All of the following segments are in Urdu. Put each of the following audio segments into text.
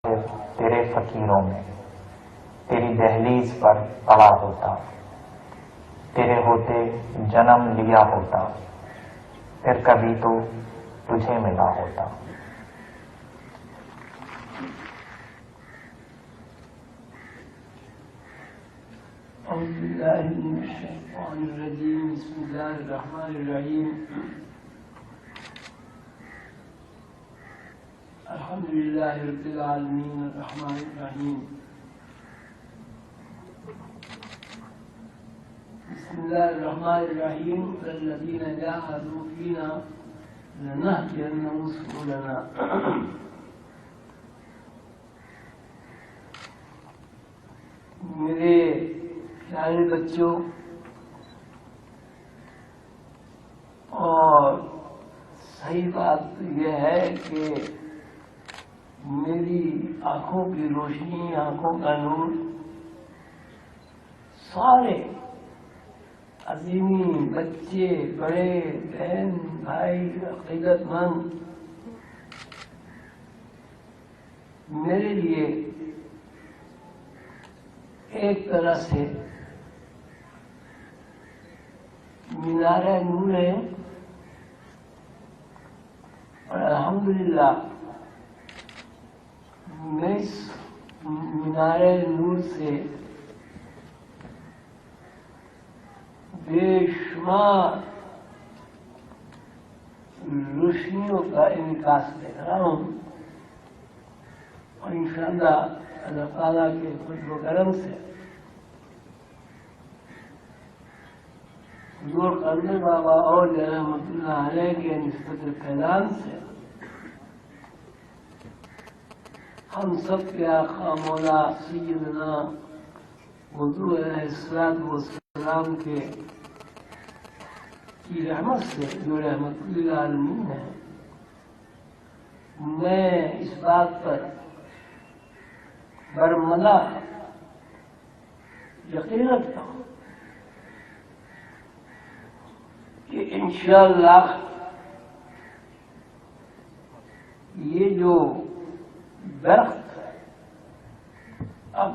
تیرے فقیروں میں تیری دہلیز پر پڑا ہوتا، تیرے ہوتے جنم لیا ہوتا، پھر کبھی تو تجھے ملا ہوتا۔ اعوذ باللہ من الشیطان الرجیم، بسم اللہ الرحمن الرحیم۔ الحمدللہ رب العالمین الرحمن الرحیم، بسم اللہ الرحمن الرحیم۔ والذین جاہدوا فینا لنہدینہم سبلنا۔ میرے پیارے بچوں، اور صحیح بات یہ ہے کہ میری آنکھوں کی روشنی، آنکھوں کا نور سارے عظیمی بچے، بڑے، بہن، بھائی، عقیدت مند میرے لیے ایک طرح سے مینار نور ہے، اور الحمدللہ میں اس مینار نور سے بے شمار روشنیوں کا انعکاس دیکھ رہا ہوں، اور انشاءاللہ اللہ تعالیٰ کے فضل و کرم سے حضور قلندر بابا اور رحمۃ اللہ علیہ کے نسبت فیضان سے ہم سب کے آقا مولا سیدنا حضور علیہ السلام کی رحمت سے، جو رحمت للعالمین ہے، میں اس بات پر برملا یقین رکھتا ہوں کہ انشاءاللہ یہ جو درخت اب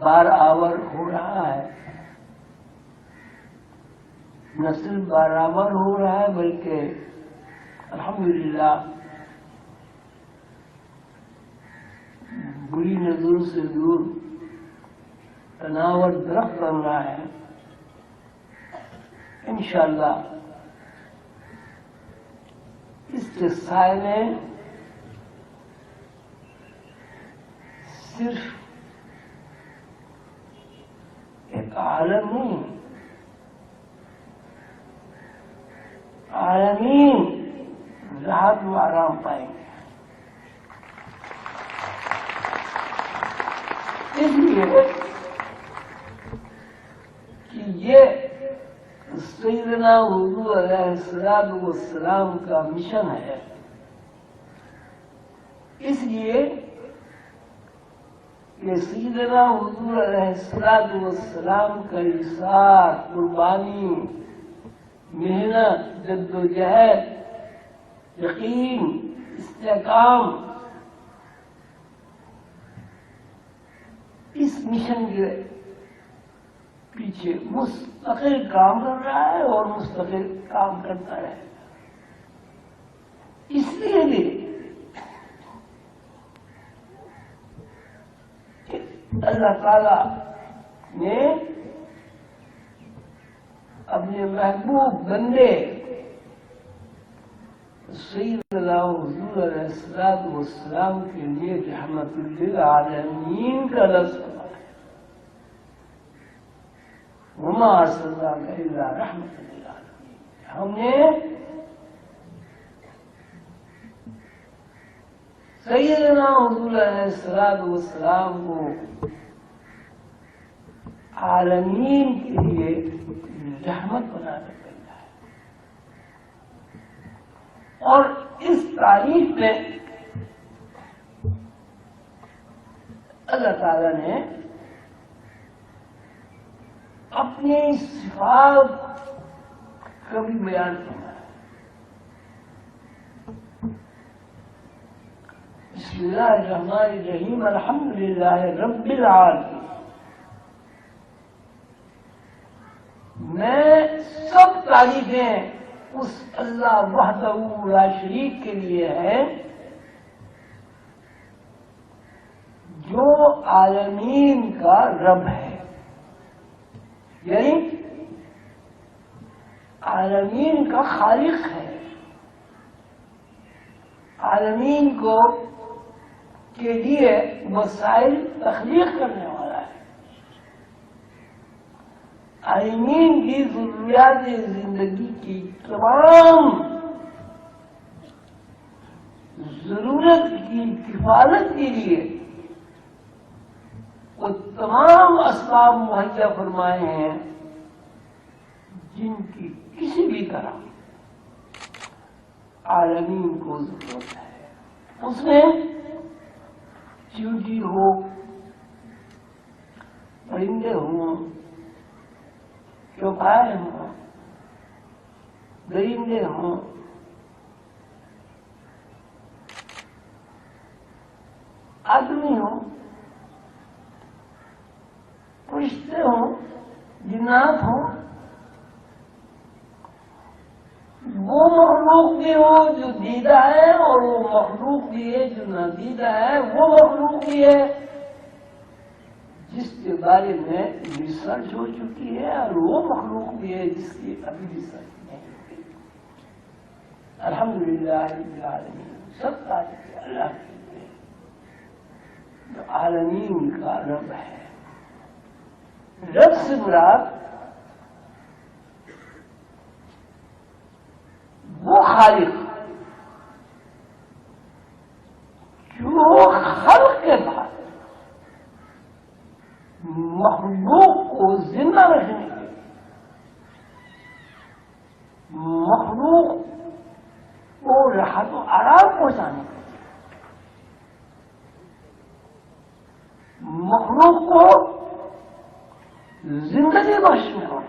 بارآور ہو رہا ہے، نہ صرف بارآور ہو رہا ہے بلکہ الحمدللہ بری نظروں سے دور تناور درخت بن رہا ہے۔ انشاءاللہ اس کے سائے میں صرف ایک عالم نہیں، عالمین راحت و آرام پائیں گے۔ اس لیے کہ یہ سیدنا حضور علیہ السلام کا مشن ہے، اس لیے کہ سیدنا حضور علیہ السلام کا ایثار، قربانی، محنت، جد و جہد، یقین، استحکام، اس مشن کے پیچھے مستقل کام کر رہا ہے اور مستقل کام کرتا رہے گا۔ اس لیے بھی اللہ تعالی نے اپنے محبوب بندے سیدنا حضور علیہ السلام کے لیے رحمت للعالمین کا لفظ ہے، وما ارسلناک الا رحمۃ للعالمین۔ ہم نے سیدنا حضور علیہ السلام کو عالمین کے لیے رحمت بنا کر بھیجا ہے، اور اس تاریخ میں اللہ تعالی نے اپنی صفات کا بھی بیان کیا ہے۔ بسم اللہ الرحمن الرحیم الحمدللہ رب العالمین. میں سب تعریفیں اس اللہ وحدہ لا شریک کے لیے ہے جو عالمین کا رب ہے، یعنی عالمین کا خالق ہے، عالمین کو کے لیے وسائل تخلیق کرنے والا ہے، عالمین کی ضروریات زندگی کی تمام ضرورت کی کفالت کے لیے وہ تمام اسباب مہیا فرمائے ہیں جن کی کسی بھی طرح عالمین کو ضرورت ہے. اس میں چیونٹی ہو، پرندے ہوں، چوپائے ہوں، درندے ہوں، آدمی ہوں، فرشتے ہوں، جنات ہوں، وہ مخلوق بھی ہو جو دیدہ ہے اور وہ مخلوق بھی ہے جو نادیدہ ہے، وہ مخلوق بھی ہے جس کے بارے میں ریسرچ ہو چکی ہے اور وہ مخلوق بھی ہے جس کی ابھی ریسرچ نہیں ہوئی. الحمدللہ رب العالمین. سب تعریف اللہ کے لیے جو عالمین کا رب ہے. رب سے مراد وہ خالق جو خلق کے بعد مخلوق کو زندہ رکھنے کے لیے، مخلوق کو راحت و آرام پہنچانے کے لیے، مخلوق کو زندگی بخشنے والا،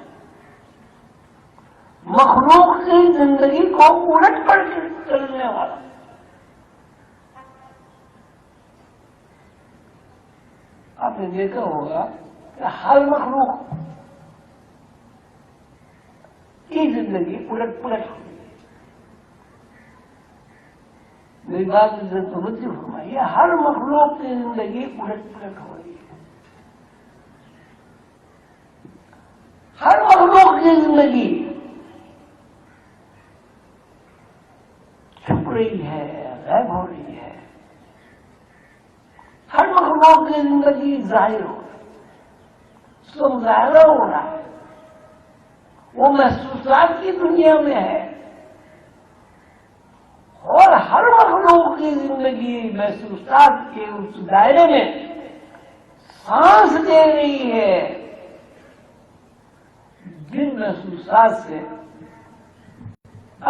مخلوق کی زندگی کو الٹ پلٹ کرنے والا، آپ نے دیکھا ہوگا کہ ہر مخلوق کی زندگی الٹ پلٹ ہو گئی. میری بات توجہ فرمائیے، ہر مخلوق کی زندگی الٹ پلٹ ہو رہی ہے. ہر مخلوق کی زندگی چھپ رہی ہے، غائب ہو رہی ہے. ہر مخلوق کی زندگی ظاہر ہو رہی ہے، اس کو مظاہرہ ہو رہا ہے، وہ محسوسات کی دنیا میں ہے. اور ہر مخلوق کی زندگی محسوسات کے اس دائرے میں سانس دے رہی ہے جن محسوسات سے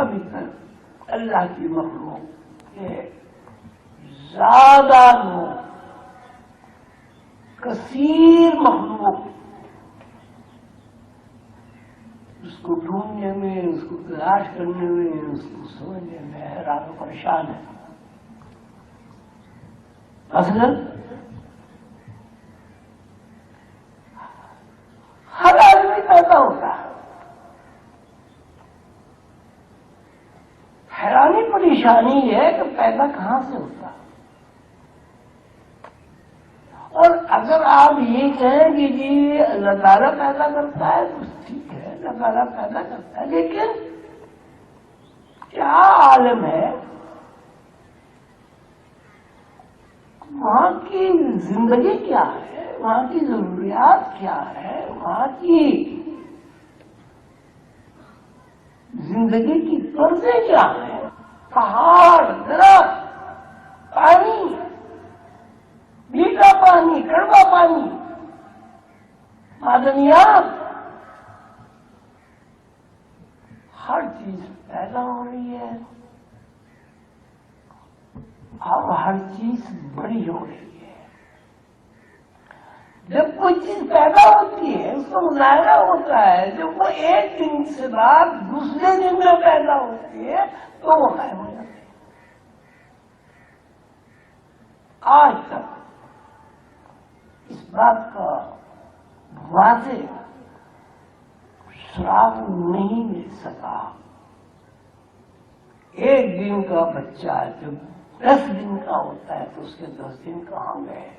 ابھی تک اللہ کی مخلوق کے زیادہ لوگ، کثیر مخلوق اس کو ڈھونڈنے میں، اس کو تلاش کرنے میں، اس کو سمجھنے میں حیران و پریشان ہے. مثلاً ہر آدمی پیدا ہوتا ہے، حیرانی پریشانی ہے کہ پیدا کہاں سے ہوتا ہے. اور اگر آپ یہ کہیں کہ جی اللہ تعالیٰ پیدا کرتا ہے تو ٹھیک ہے، اللہ تعالیٰ پیدا کرتا ہے، لیکن کیا عالم ہے، وہاں کی زندگی کیا ہے، وہاں کی ضروریات کیا ہے، وہاں کی زندگی کی طرزیں کیا ہیں، پہاڑ، درخت، پانی، میٹھا پانی، کڑوا پانی، معدنیات، ہر چیز پیدا ہو رہی ہے اور ہر چیز بڑی ہو رہی ہے. جب کوئی چیز پیدا ہوتی ہے اس کو مظاہرہ ہوتا ہے، جب وہ ایک دن سے بعد دوسرے دن میں پیدا ہوتی ہے تو وہ غائب ہو جاتی ہے. آج تک اس بات کا واضح سراغ نہیں مل سکا. ایک دن کا بچہ جب 10 دن کا ہوتا ہے تو اس کے 10 دن کہاں گئے؟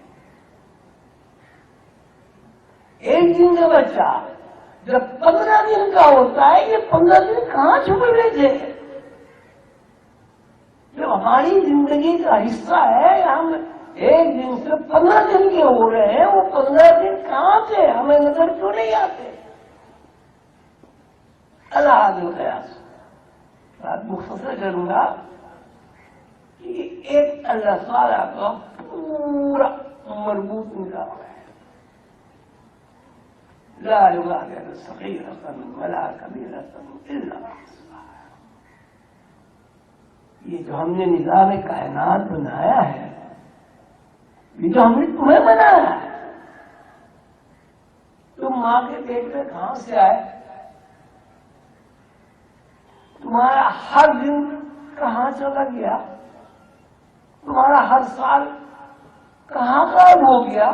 ایک دن کا بچہ جب 15 دن کا ہوتا ہے یہ 15 دن کہاں چھپ گئے تھے؟ جو ہماری زندگی کا حصہ ہے ہم ایک دن سے 15 دن کے ہو رہے ہیں، وہ 15 دن کہاں تھے؟ ہمیں نظر کیوں نہیں آتے؟ اللہ القیاس بات مختصر کروں گا کہ ایک اللہ تعالیٰ کا پورا مربوط نظام ہے. لا يغادر صغيرة ولا كبيرة إلا أحصاها. یہ جو ہم نے نظام کائنات بنایا ہے، یہ جو ہم نے تمہیں بنایا ہے، تم ماں کے پیٹ میں کہاں سے آئے؟ تمہارا ہر دن کہاں چلا گیا؟ تمہارا ہر سال کہاں غائب ہو گیا؟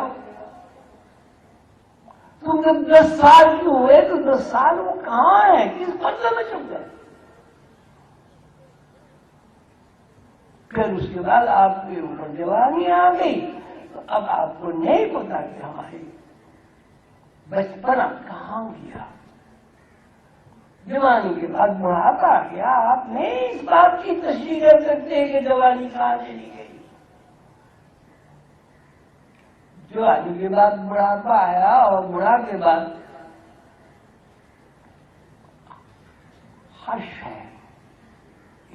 تم جب 10 سال کی ہوئے تو 10 سال وہ کہاں ہے؟ کس پتہ میں چھپ گئے؟ پھر اس کے بعد آپ کی عمر جوانی آ گئی تو اب آپ کو نہیں پتا کہ ہماری بچپنا کہاں گیا. جوانی کے بعد بڑھاپا آ گیا، آپ نہیں اس بات کی تشریح کر سکتے کہ جوانی کہاں چلی گئی. جوانی کے بعد بڑھاپا آیا اور بڑھاپے کے بعد ہر شے،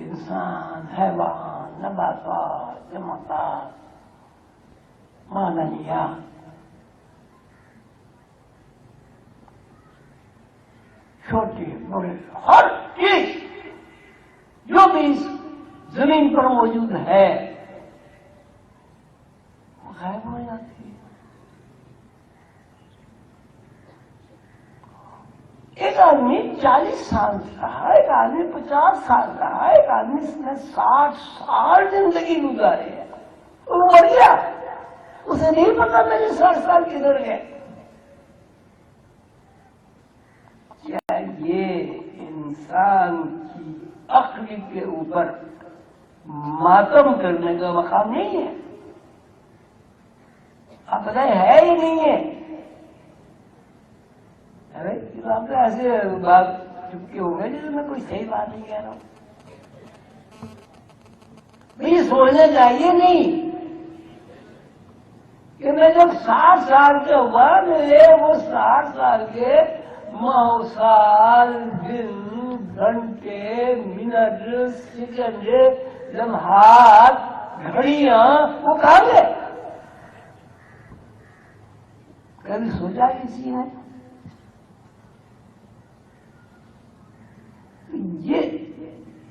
انسان، حیوان، نباتات، جمادات، معدنیات، چھوٹے بڑے ہر چیز جو بھی اس زمین پر موجود ہے وہ غائب ہو جاتی ہے. ایک آدمی 40 سال رہا، ایک آدمی 50 سال رہا، ایک آدمی نے 60 سال زندگی گزارے ہے، وہ مر گیا، اسے نہیں پتا میرے 60 سال کدھر گئے. کیا یہ انسان کی عقل کے اوپر ماتم کرنے کا مقام نہیں ہے؟ آپ بتائیں ہے ہی نہیں ہے؟ آپ تو ایسے بات چپکے ہو گئے جیسے میں کوئی صحیح بات نہیں کہہ رہا ہوں. یہ سوچنا چاہیے نہیں کہ میں جب 60 سال کا ہوا میرے وہ 60 سال کے ماہ، سال، دن، گھنٹے، منٹ، سیکنڈ، لمحات، گھڑیاں وہ کہاں گئے؟ کبھی سوچا کسی نے؟ یہ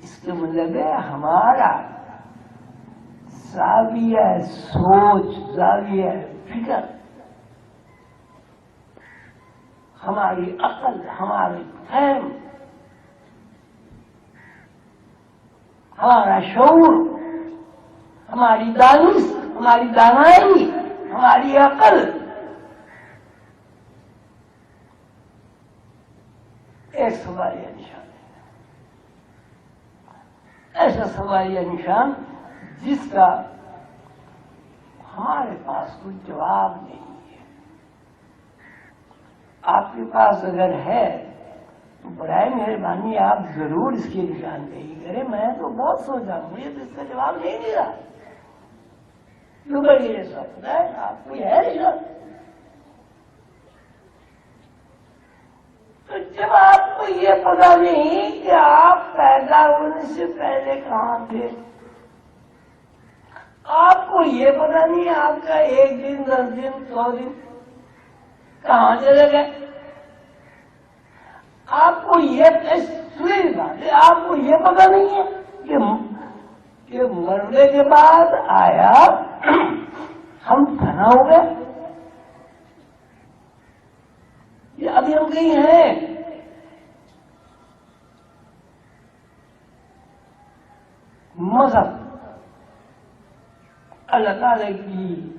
اس کے مطلب ہے ہمارا زاویہ سوچ، زاویہ فکر، ہماری عقل، ہمارے فہم، ہمارا شعور، ہماری دانش، ہماری دانائی، ہماری عقل ایک سوالیہ نشان ہے. ایسا سوالیہ نشان جس کا ہمارے پاس کوئی جواب نہیں ہے. آپ کے پاس اگر ہے تو برائے مہربانی آپ ضرور اس کی نشاندہی کریں. میں تو بہت سوچا ہوں، مجھے تو اس کا جواب نہیں ملا. کیوں بھائی یہ سوچتا ہے آپ کو ہے نشان؟ تو جب آپ کو یہ پتا نہیں کہ آپ پیدا ہونے سے پہلے کہاں تھے، آپ کو یہ پتا نہیں آپ کا 1 دن، 10 دن، 100 دن کہاں چلے گئے، آپ کو یہ آپ کو یہ پتا نہیں ہے کہ مرنے کے بعد آیا ہم فنا ہو گئے. یہ ابھی ہم کہیں ہیں. مذہب اللہ تعالی کی